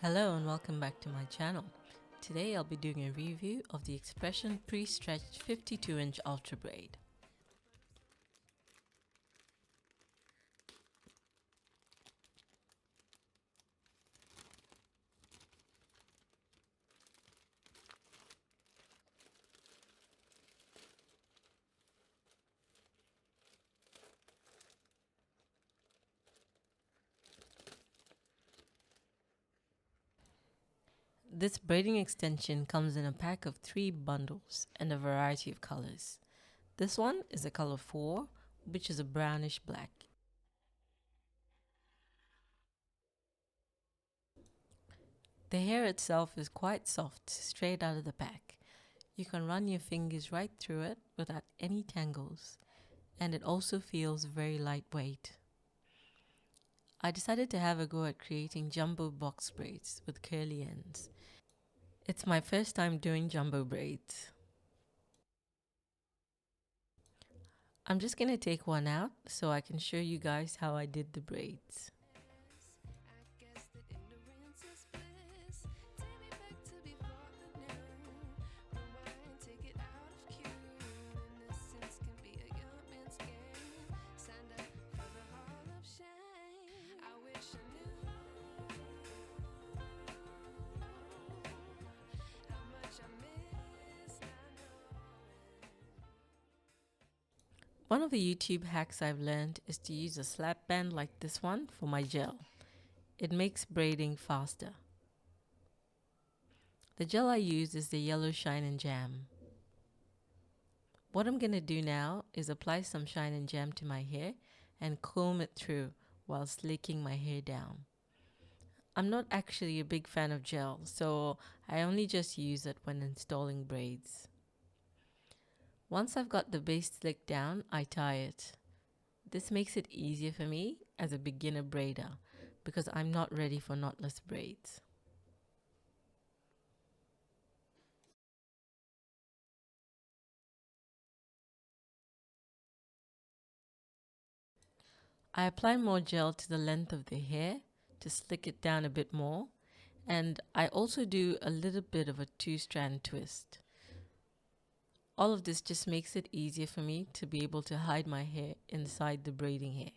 Hello and welcome back to my channel. Today I'll be doing a review of the X-pression pre-stretched 52-inch Outre braid. This braiding extension comes in a pack of 3 bundles and a variety of colors. This one is a color 4, which is a brownish black. The hair itself is quite soft, straight out of the pack. You can run your fingers right through it without any tangles, and it also feels very lightweight. I decided to have a go at creating jumbo box braids with curly ends. It's my first time doing jumbo braids. I'm just going to take one out so I can show you guys how I did the braids. One of the YouTube hacks I've learned is to use a slap band like this one for my gel. It makes braiding faster. The gel I use is the yellow Shine and Jam. What I'm going to do now is apply some Shine and Jam to my hair and comb it through while slicking my hair down. I'm not actually a big fan of gel, so I only just use it when installing braids. Once I've got the base slicked down, I tie it. This makes it easier for me as a beginner braider because I'm not ready for knotless braids. I apply more gel to the length of the hair to slick it down a bit more, and I also do a little bit of a 2-strand twist. All of this just makes it easier for me to be able to hide my hair inside the braiding hair.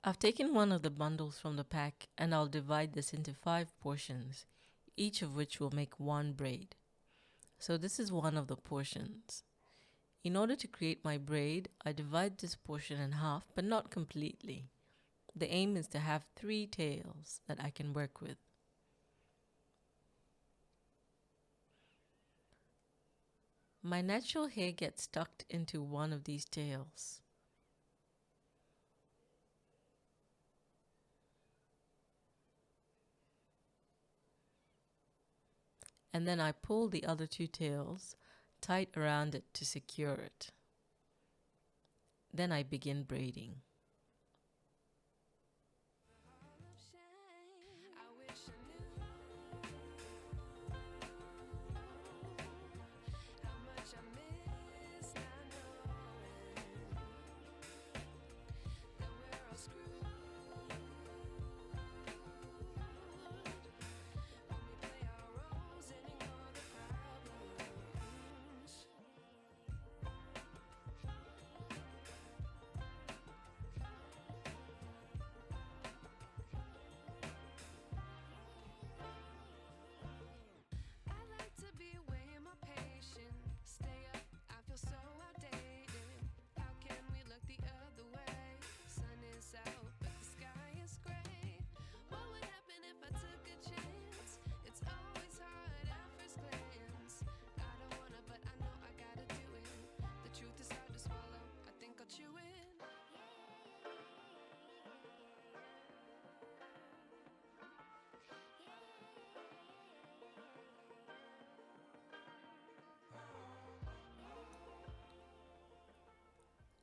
I've taken one of the bundles from the pack and I'll divide this into 5 portions, each of which will make one braid. So this is one of the portions. In order to create my braid, I divide this portion in half, but not completely. The aim is to have 3 tails that I can work with. My natural hair gets tucked into one of these tails. And then I pull the other 2 tails tight around it to secure it. Then I begin braiding.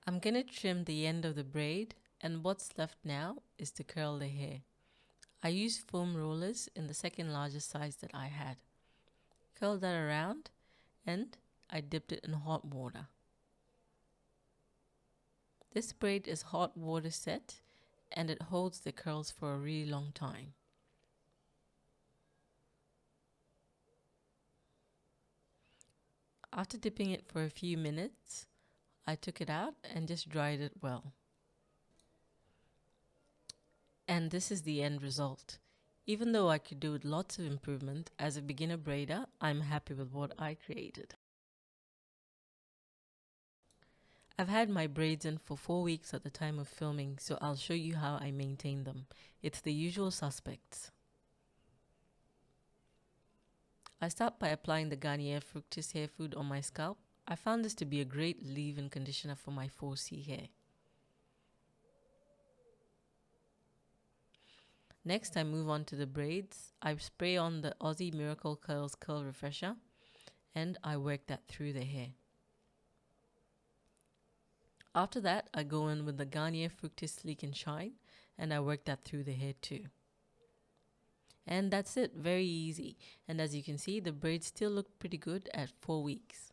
I'm gonna trim the end of the braid, and what's left now is to curl the hair. I used foam rollers in the second largest size that I had. Curl that around and I dipped it in hot water. This braid is hot water set and it holds the curls for a really long time. After dipping it for a few minutes, I took it out and just dried it well. And this is the end result. Even though I could do with lots of improvement, as a beginner braider, I'm happy with what I created. I've had my braids in for 4 weeks at the time of filming, so I'll show you how I maintain them. It's the usual suspects. I start by applying the Garnier Fructis hair food on my scalp. I found this to be a great leave-in conditioner for my 4C hair. Next, I move on to the braids. I spray on the Aussie Miracle Curls Curl Refresher and I work that through the hair. After that, I go in with the Garnier Fructis Sleek and Shine and I work that through the hair too. And that's it, very easy. And as you can see, the braids still look pretty good at 4 weeks.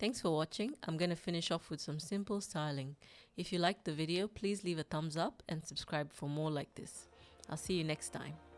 Thanks for watching. I'm going to finish off with some simple styling. If you liked the video, please leave a thumbs up and subscribe for more like this. I'll see you next time.